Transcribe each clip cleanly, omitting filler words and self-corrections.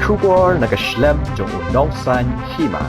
Shubor nagaslem jong unongsan Hima.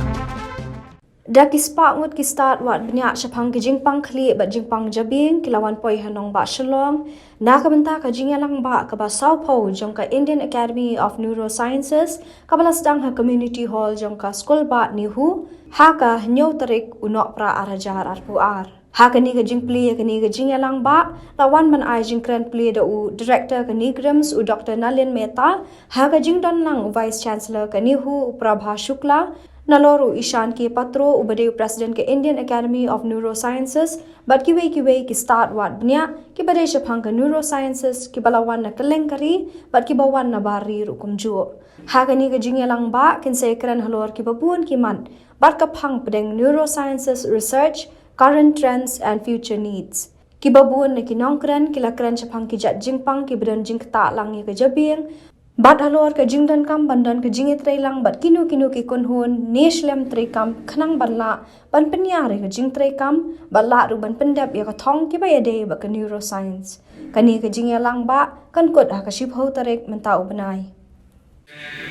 Dakispa ngut ki Stad wat Bniah Shaphang ki Jingpang Khlieh ba Jingpang Jabieng kilawan poi hanong ba Shillong na kabenta ka Ïakynduhlang ba ka ba South Pole jong ka Indian Academy of Neurosciences ka balas dang ha community hall jong ka school ba ni hu ha ka nyo tarik unok pra arajar arpuar ha ka ni ka Jingpli ka ni ka Ïakynduhlang ba lawan man ai Jingkran pli da u director ka ni Grims u Dr. Nalin Mehta ha ka Ïakynduhlang vice chancellor ka ni hu Prabha Shukla Naloru Ishan ki patro ubadeu president ke Indian Academy of Neurosciences but kiwe ki Stad wat Bniah ki bade Shaphang ke Neurosciences ki balawan na kelengkari but ki bawan na bari rukum juo hagani ke Ïakynduhlang ba kin sekran halor ki babun ki man bat ka phang pedeng Neurosciences research current trends and future needs ki babun na kinongkran ki lakran Shaphang ki jat Jingpang ki badan jingta lang ke Jabieng Bat halor ke jingdan kam bandan ke jinge trailang bat kinu ki kunhun neshlem trekam khnang banla ban penyare ke jing trekam bala ru ban pendap ya ka thong ki ba yade ba ke neuroscience kani ke Ïakynduhlang ba kan kot ha ka shipho tarek mentau Bniah.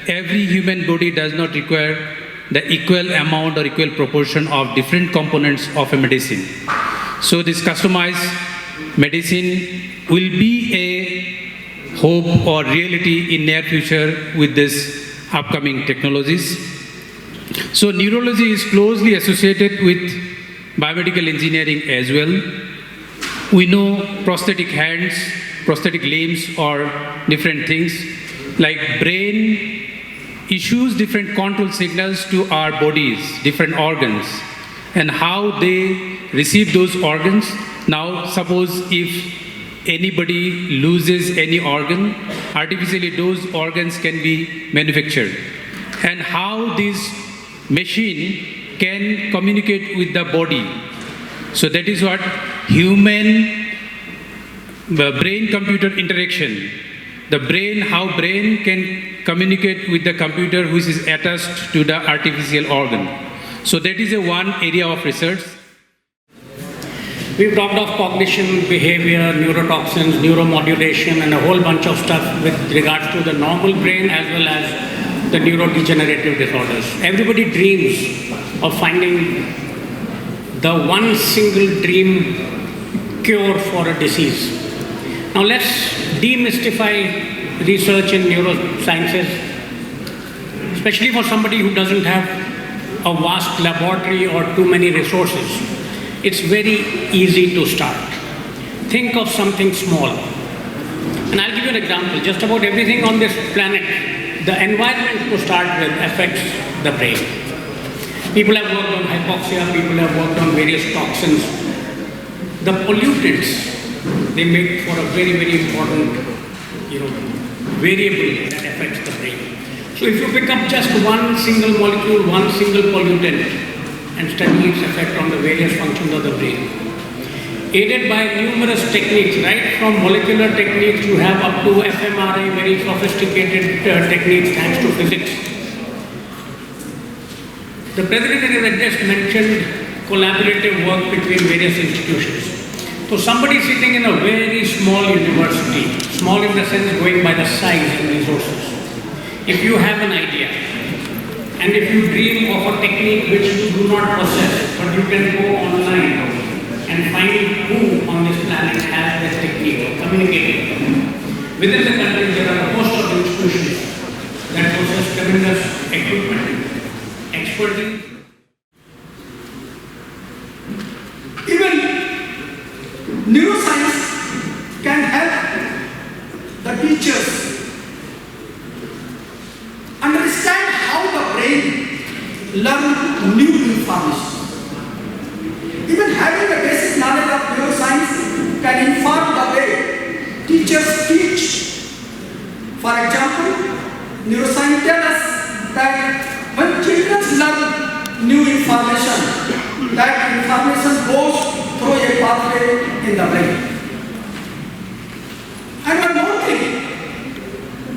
Every human body does not require the equal amount or equal proportion of different components of a medicine. So this customized medicine will be a hope or reality in near future with this upcoming technologies. So neurology is closely associated with biomedical engineering as well. We know prosthetic hands, prosthetic limbs or different things like brain issues different control signals to our bodies, different organs and how they receive those organs. Now suppose if anybody loses any organ, artificially those organs can be manufactured. And how this machine can communicate with the body. So that is what human brain-computer interaction. The brain, how brain can communicate with the computer which is attached to the artificial organ. So that is a one area of research. We've talked of cognition, behavior, neurotoxins, neuromodulation, and a whole bunch of stuff with regards to the normal brain as well as the neurodegenerative disorders. Everybody dreams of finding the one single dream cure for a disease. Now let's demystify research in neurosciences, especially for somebody who doesn't have a vast laboratory or too many resources. It's very easy to start. Think of something small. And I'll give you an example. Just about everything on this planet, the environment to start with affects the brain. People have worked on hypoxia, people have worked on various toxins. The pollutants, they make for a very, very important, variable that affects the brain. So if you pick up just one single molecule, one single pollutant, and study its effect on the various functions of the brain. Aided by numerous techniques, right from molecular techniques you have up to fMRI, very sophisticated techniques thanks to physics. The President has just mentioned collaborative work between various institutions. So somebody sitting in a very small university, small in the sense going by the size and resources, if you have an idea, and if you dream of a technique which you do not possess, but you can go online and find who on this planet has this technique of communicating. Within the country, there are a host of institutions that possess tremendous equipment, expertise. Even neuroscience can help the teachers understand how the brain learns new information. Even having a basic knowledge of neuroscience can inform the way teachers teach. For example, neuroscience tells us that when children learn new information, that information goes through a pathway in the brain. And one more thing,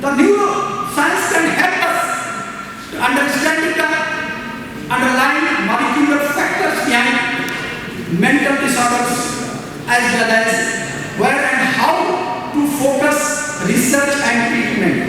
the neuroscience can help us to understand the underlying molecular factors behind mental disorders as well as where and how to focus research and treatment.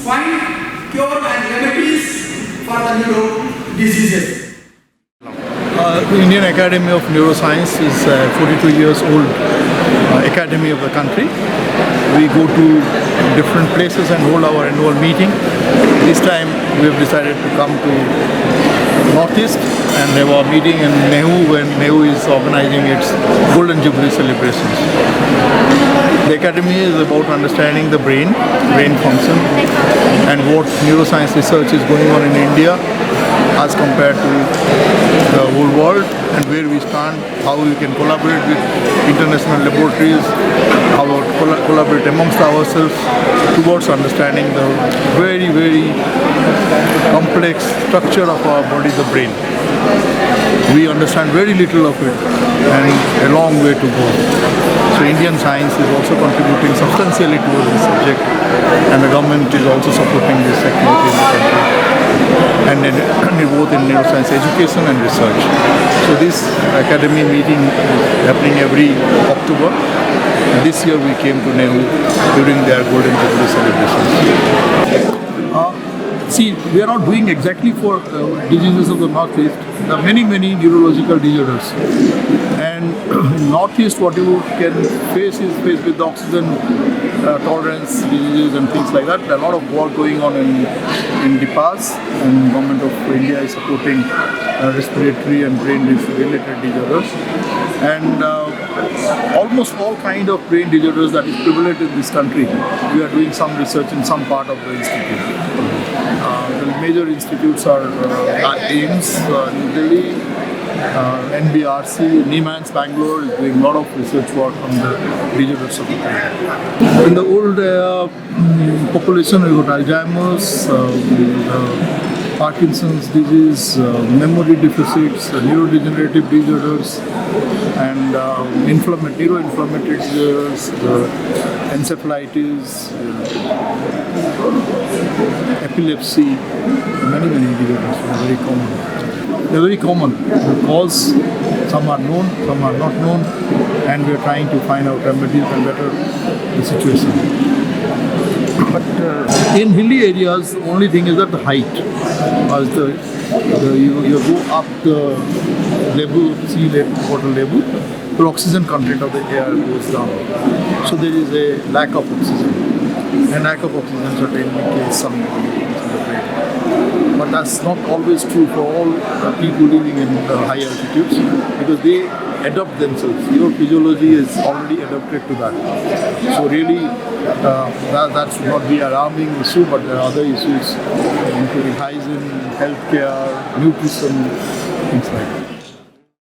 find cure and remedies for the neuro diseases. The Indian Academy of Neuroscience is a 42 years old academy of the country. We go to different places and hold our annual meeting. This time we have decided to come to Northeast and have our meeting in Nehu when Nehu is organizing its Golden Jubilee celebrations. The academy is about understanding the brain function and what neuroscience research is going on in India as compared to the whole world and where we stand, how we can collaborate with international laboratories, how we collaborate amongst ourselves towards understanding the very, very complex structure of our body, the brain. We understand very little of it and a long way to go. So Indian science is also contributing substantially towards this subject and the government is also supporting this activity in the country and both in neuroscience education and research. So this academy meeting is happening every October. And this year we came to Nehu during their Golden Jubilee celebrations. See, we are not doing exactly for diseases of the Northeast. There are many neurological disorders. And Northeast, what you can face is faced with oxygen tolerance diseases and things like that. There are a lot of work going on in DIPAS, and Government of India is supporting respiratory and brain-related disorders. And almost all kind of brain disorders that is prevalent in this country, we are doing some research in some part of the institute. The major institutes are AIIMS, New Delhi, NBRC, Niemans, Bangalore is doing a lot of research work on the disorders of the brain. In the old population, we got Alzheimer's, Parkinson's disease, memory deficits, neurodegenerative disorders, and neuroinflammatory disorders, encephalitis, epilepsy, many disorders are very common. They are very common. The cause, some are known, some are not known, and we are trying to find out remedies and better the situation. But in hilly areas, the only thing is that the height. As you go up the level, sea level, water level, the oxygen content of the air goes down. So there is a lack of oxygen. And lack of oxygen certainly kills some in the brain. But that's not always true for all people living in high altitudes because they adapt themselves. Your physiology is already adapted to that. So really, that should not be an alarming issue, but there are other issues including hygiene, healthcare, nutrition, things like that.